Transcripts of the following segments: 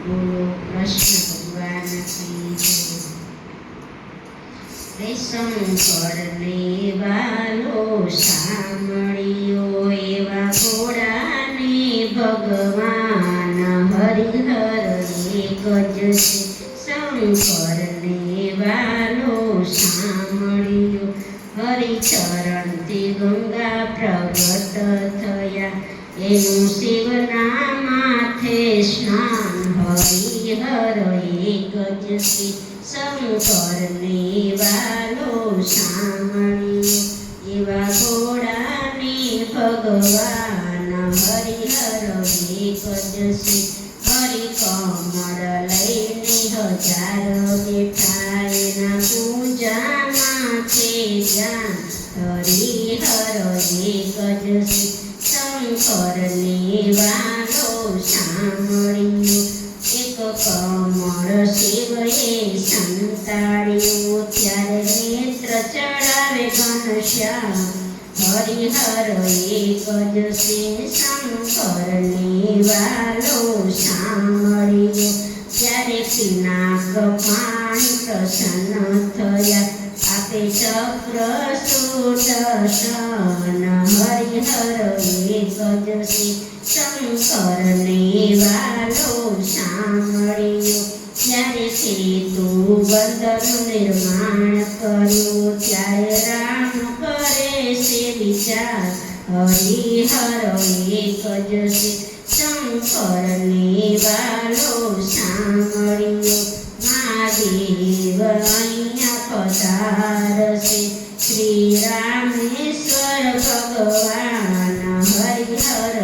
બોલો કૃષ્ણ ભગવાન કી જય। શંકરને વાલો સાંભળ્યો એવા ઘોડાને ભગવાન હરિહર એક જ છે। શંકરને વાલો સાંભળ્યો હરિચરણથી ગંગા પ્રગટ થયા એનું શિવના માથે સ્નાન હરિહર એક જ છે। શંકરને વાલો સાંભળ્યો એવા ઘોડાને ભગવાન હરિહર એક જ છે। હરિકમળ લઈને હજાર બેઠા એના પૂજામાં છે જાન હરિહર એક જ છે। શંકરને વાલો સાંભળ્યો એક કમળ શિવએ સંતાડ્યું ત્યારે નેત્ર ચડાવે ઘનશ્યામ હરિહર એક જ છે। શંકરને વાલો સાંભળ્યો ત્યારે પિનાક પાણી પ્રસન્ન થયા આપે ચક્ર સુદર્શન હરિહર એક જ છે। શંકરને વાલો સાંભળ્યો ત્યારે સેતુ બંધનું નિર્માણ કર્યું ત્યારે રામ કરે છે વિચાર હરિહર એક જ છે। શંકરને વાલો સાંભળ્યો મહાદેવ અહીંયા પધારશે શ્રી રામેશ્વર ભગવાન હરિહર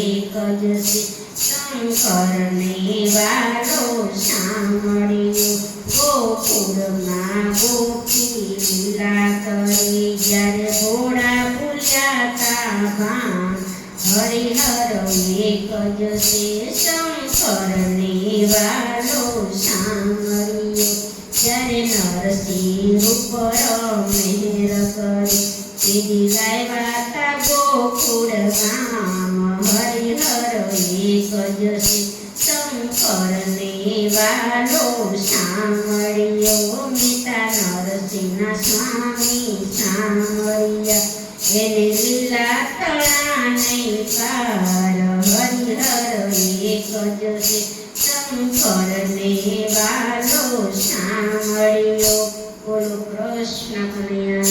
એક જ છે। શંકરને વાલો સાંભળ્યો ગોકુળમાં ગોપી લીલા કરી જ્યારે ઘોડા ભૂલ્યા ભાન હરિહર એક જ છે। શંકરને વાલો સાંભળ્યો જ્યારે નરસિંહ ઉપર મહેર કરી સીધી લાવ્યા તા ગોકુળ ગામ હરિહર એક જ છે। શંકરને વાલો સાંભળ્યો મીતા નરસિંહના સ્વામી સાંભળ્યા એને લીલા તળા નહીં પાર હરિહર એક જ છે। શંકરને વાલો સાંભળ્યો બોલો કૃષ્ણ કનૈયા